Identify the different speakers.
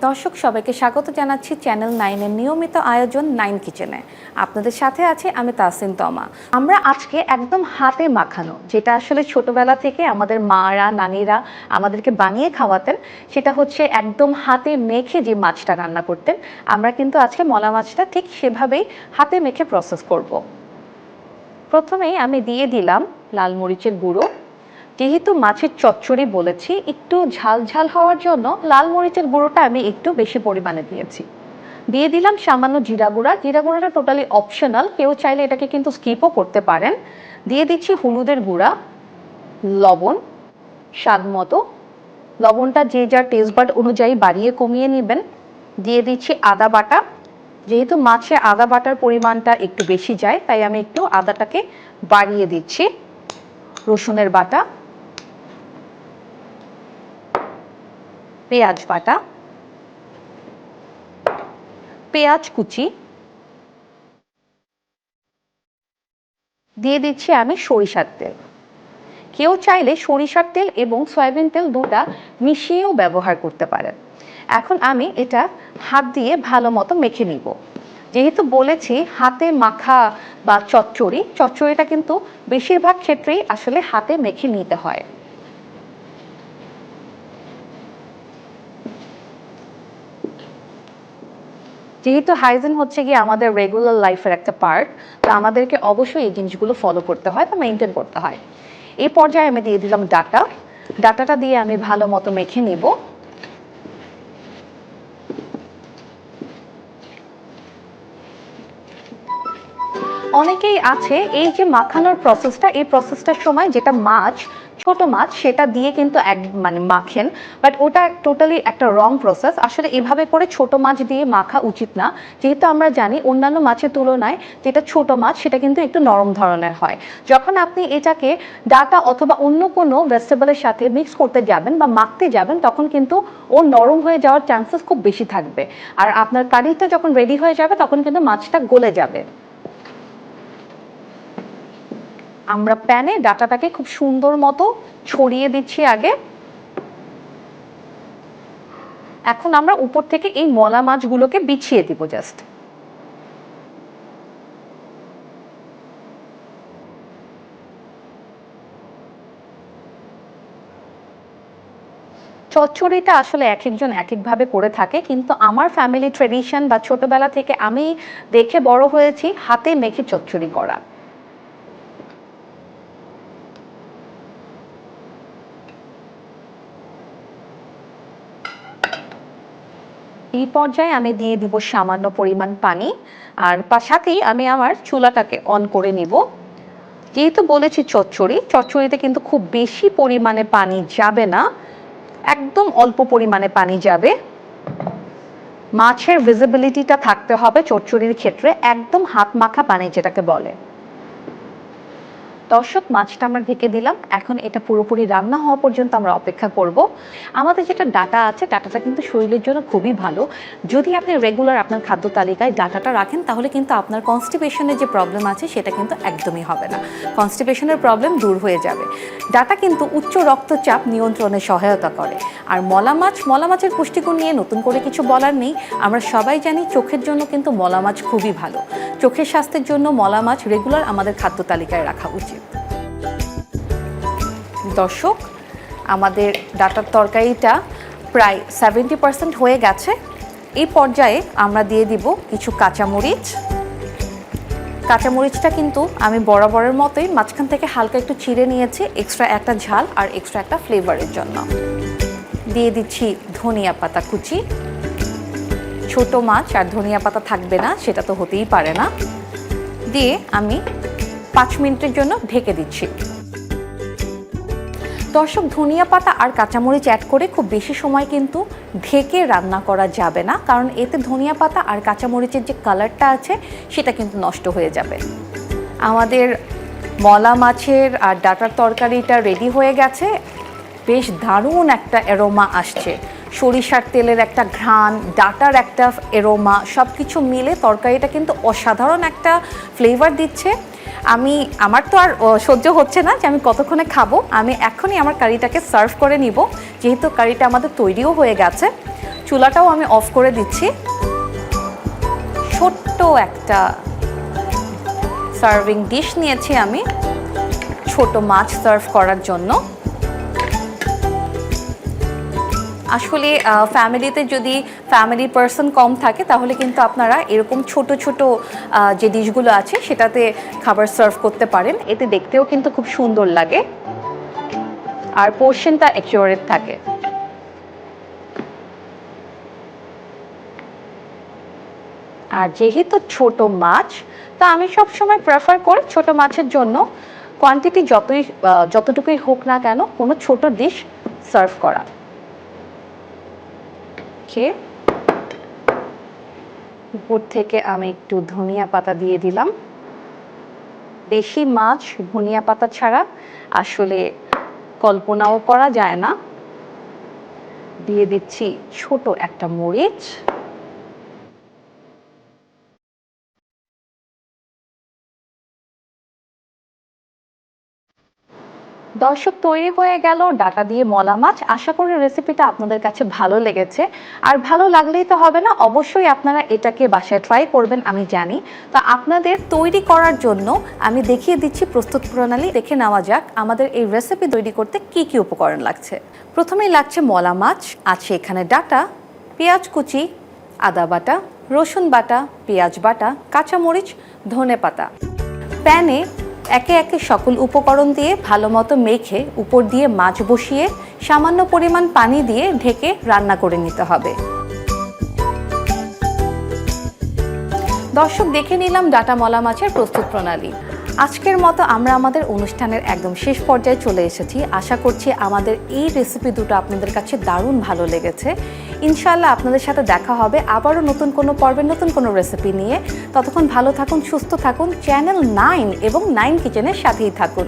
Speaker 1: দর্শক সবাইকে স্বাগত জানাচ্ছি চ্যানেল 9 এর নিয়মিত আয়োজন 9 কিচেনে। আপনাদের সাথে আছে আমি তাসিন তমা। আমরা আজকে একদম হাতে মাখানো, যেটা আসলে ছোটবেলা থেকে আমাদের মারা নানিরা আমাদেরকে বানিয়ে খাওয়াতেন, সেটা হচ্ছে একদম হাতে মেখে যে মাছটা রান্না করতেন, আমরা কিন্তু আজকে মলা মাছটা ঠিক সেভাবেই হাতে মেখে প্রসেস করব। প্রথমেই আমি দিয়ে দিলাম লাল মরিচের গুঁড়ো। যেহেতু মাছের চচ্চড়ি বলেছি, একটু ঝাল ঝাল হওয়ার জন্য লাল মরিচের গুঁড়োটা আমি একটু বেশি পরিমাণে দিয়েছি। দিয়ে দিলাম সামান্য জিরা গুঁড়া। জিরা গুঁড়াটা টোটালি অপশনাল, কেউ চাইলে এটাকে কিন্তু স্কিপও করতে পারেন। দিয়ে দিচ্ছি হলুদের গুঁড়া, লবণ স্বাদ মতো। লবণটা যে যার টেস্ট বাড অনুযায়ী বাড়িয়ে কমিয়ে নেবেন। দিয়ে দিচ্ছি আদা বাটা। যেহেতু মাছে আদা বাটার পরিমাণটা একটু বেশি যায়, তাই আমি একটু আদাটাকে বাড়িয়ে দিচ্ছি। রসুনের বাটা, পেঁয়াজ বাটা, পেঁয়াজ কুচি, দিয়ে দিচ্ছি আমি সরিষার তেল। কেউ চাইলে সরিষার তেল এবং সয়াবিন তেল দুটা মিশিয়েও ব্যবহার করতে পারেন। এখন আমি এটা হাত দিয়ে ভালো মতো মেখে নিব। যেহেতু বলেছি হাতে মাখা বা চচ্চড়িটা কিন্তু বেশিরভাগ ক্ষেত্রেই আসলে হাতে মেখে নিতে হয়। যেহেতু হাইজিন হচ্ছে গিয়ে আমাদের রেগুলার লাইফের একটা পার্ট, তো আমাদেরকে অবশ্যই এই জিনিসগুলো ফলো করতে হয় বা মেনটেন করতে হয়। এই পর্যায়ে আমি দিয়ে দিলাম ডাটাটা দিয়ে আমি ভালো মতো মেখে নিব। অনেকেই আছে এই যে মাখানোর প্রসেসটা, এই প্রসেসটার সময় যেটা ছোট মাছ সেটা দিয়ে কিন্তু মাখেন, বাট ওটা টোটালি একটা রং প্রসেস। আসলে এভাবে করে ছোট মাছ দিয়ে মাখা উচিত না, যেহেতু আমরা জানি অন্যান্য মাছের তুলনায় যেটা ছোট মাছ সেটা কিন্তু একটু নরম ধরনের হয়। যখন আপনি এটাকে ডাটা অথবা অন্য কোনো ভেজিটেবলের সাথে মিক্স করতে যাবেন বা মাখতে যাবেন, তখন কিন্তু ও নরম হয়ে যাওয়ার চান্সেস খুব বেশি থাকবে। আর আপনার কারিটা যখন রেডি হয়ে যাবে তখন কিন্তু মাছটা গলে যাবে। আমরা প্যানে ডাটাটাকে খুব সুন্দর মতো ছড়িয়ে দিচ্ছি আগে। এখন আমরা উপর থেকে এই মলা মাছগুলোকে বিছিয়ে দিব জাস্ট। চচ্চড়িটা আসলে এক একজন এক একভাবে করে থাকে, কিন্তু আমার ফ্যামিলি ট্রেডিশন বা ছোটবেলা থেকে আমি দেখে বড় হয়েছি হাতে মেখে চচ্চড়ি করা। এই পর্যায়ে আমি দিয়ে দিব সামান্য পরিমাণ পানি, আর সাথেই আমি আমার চুলাটাকে অন করে নিব। যেহেতু বলেছি চচ্চড়িতে কিন্তু খুব বেশি পরিমাণে পানি যাবে না, একদম অল্প পরিমাণে পানি যাবে। মাছের ভিজিবিলিটিটা থাকতে হবে চচ্চড়ির ক্ষেত্রে, একদম হাত মাখা পানি যেটাকে বলে। দর্শক, মাছটা আমরা ঢেকে দিলাম। এখন এটা পুরোপুরি রান্না হওয়া পর্যন্ত আমরা অপেক্ষা করব। আমাদের যেটা ডাটা আছে, ডাটাটা কিন্তু শরীরের জন্য খুবই ভালো। যদি আপনি রেগুলার আপনার খাদ্য তালিকায় ডাটাটা রাখেন, তাহলে কিন্তু আপনার কনস্টিপেশনের যে প্রবলেম আছে সেটা কিন্তু একদমই হবে না। কনস্টিপেশনের প্রবলেম দূর হয়ে যাবে। ডাটা কিন্তু উচ্চ রক্তচাপ নিয়ন্ত্রণে সহায়তা করে। আর মলা মাছের পুষ্টিগুণ নিয়ে নতুন করে কিছু বলার নেই। আমরা সবাই জানি চোখের জন্য কিন্তু মলা মাছ খুবই ভালো। চোখের স্বাস্থ্যের জন্য মলা মাছ রেগুলার আমাদের খাদ্য তালিকায় রাখা উচিত। দর্শক, আমাদের ডাটার তরকারিটা প্রায় 70% হয়ে গেছে। এই পর্যায়ে আমরা দিয়ে দিব কিছু কাঁচামরিচ। কাঁচামরিচটা কিন্তু আমি বরাবরের মতোই মাঝখান থেকে হালকা একটু চিড়ে নিয়েছি, এক্সট্রা একটা ঝাল আর এক্সট্রা একটা ফ্লেভারের জন্য। দিয়ে দিচ্ছি ধনিয়া পাতা কুচি। ছোট মাছ আর ধনিয়া পাতা থাকবে না, সেটা তো হতেই পারে না। দিয়ে আমি 5 মিনিটের জন্য ঢেকে দিচ্ছি। দর্শক, ধনিয়া পাতা আর কাঁচামরিচ অ্যাড করে খুব বেশি সময় কিন্তু ঢেকে রান্না করা যাবে না, কারণ এতে ধনিয়া পাতা আর কাঁচামরিচের যে কালারটা আছে সেটা কিন্তু নষ্ট হয়ে যাবে। আমাদের মলা মাছের আর ডাটার তরকারিটা রেডি হয়ে গেছে। বেশ দারুণ একটা অ্যারোমা আসছে, সরিষার তেলের একটা ঘ্রাণ, ডাটার একটা অ্যারোমা, সব কিছু মিলে তরকারিটা কিন্তু অসাধারণ একটা ফ্লেভার দিচ্ছে। আমার তো আর সহ্য হচ্ছে না যে আমি কতক্ষণে খাবো। আমি এখনই আমার কারিটাকে সার্ভ করে নিব, যেহেতু কারিটা আমাদের তৈরিও হয়ে গেছে। চুলাটাও আমি অফ করে দিচ্ছি। ছোট্ট একটা সার্ভিং ডিশ নিয়েছি আমি ছোট মাছ সার্ভ করার জন্য। আসলে ফ্যামিলিতে যদি ফ্যামিলি পার্সন কম থাকে তাহলে কিন্তু আপনারা এরকম ছোট ছোট যে ডিশগুলো আছে সেটাতে খাবার সার্ভ করতে পারেন। এতে দেখতেও কিন্তু খুব সুন্দর লাগে আর পোর্শনটা অ্যাকিউরেট থাকে। আর যেহেতু ছোট মাছ, তা আমি সবসময় প্রেফার করি ছোট মাছের জন্য কোয়ান্টিটি যতটুকুই হোক না কেন কোনো ছোট ডিশ সার্ভ করা। উপর থেকে আমি একটু ধনিয়া পাতা দিয়ে দিলাম। দেশি মাছ ধনিয়া পাতা ছাড়া আসলে কল্পনাও করা যায় না। দিয়ে দিচ্ছি ছোট একটা মরিচ। দর্শক, তৈরি হয়ে গেল ডাটা দিয়ে মলা মাছ। আশা করি রেসিপিটা আপনাদের কাছে ভালো লেগেছে। আর ভালো লাগলেই তো হবে না, অবশ্যই আপনারা এটাকে বাসায় ট্রাই করবেন আমি জানি। তো আপনাদের তৈরি করার জন্য আমি দেখিয়ে দিচ্ছি প্রস্তুত প্রণালী। দেখে নেওয়া যাক আমাদের এই রেসিপি তৈরি করতে কি কি উপকরণ লাগছে। প্রথমেই লাগছে মলা মাছ, আছে এখানে ডাটা, পেঁয়াজ কুচি, আদা বাটা, রসুন বাটা, পেঁয়াজ বাটা, কাঁচামরিচ, ধনেপাতা। প্যানে একে একে সকল উপকরণ দিয়ে ভালো মতো মেখে উপর দিয়ে মাছ বসিয়ে সামান্য পরিমাণ পানি দিয়ে ঢেকে রান্না করে নিতে হবে। দর্শক, দেখে নিলাম ডাটা মলা মাছের প্রস্তুত প্রণালী। আজকের মতো আমরা আমাদের অনুষ্ঠানের একদম শেষ পর্যায়ে চলে এসেছি। আশা করছি আমাদের এই রেসিপি দুটো আপনাদের কাছে দারুণ ভালো লেগেছে। ইনশাআল্লাহ আপনাদের সাথে দেখা হবে আবারও নতুন কোনো পর্বে নতুন কোনো রেসিপি নিয়ে। ততক্ষণ ভালো থাকুন, সুস্থ থাকুন, চ্যানেল 9 এবং 9 কিচেনের সাথেই থাকুন।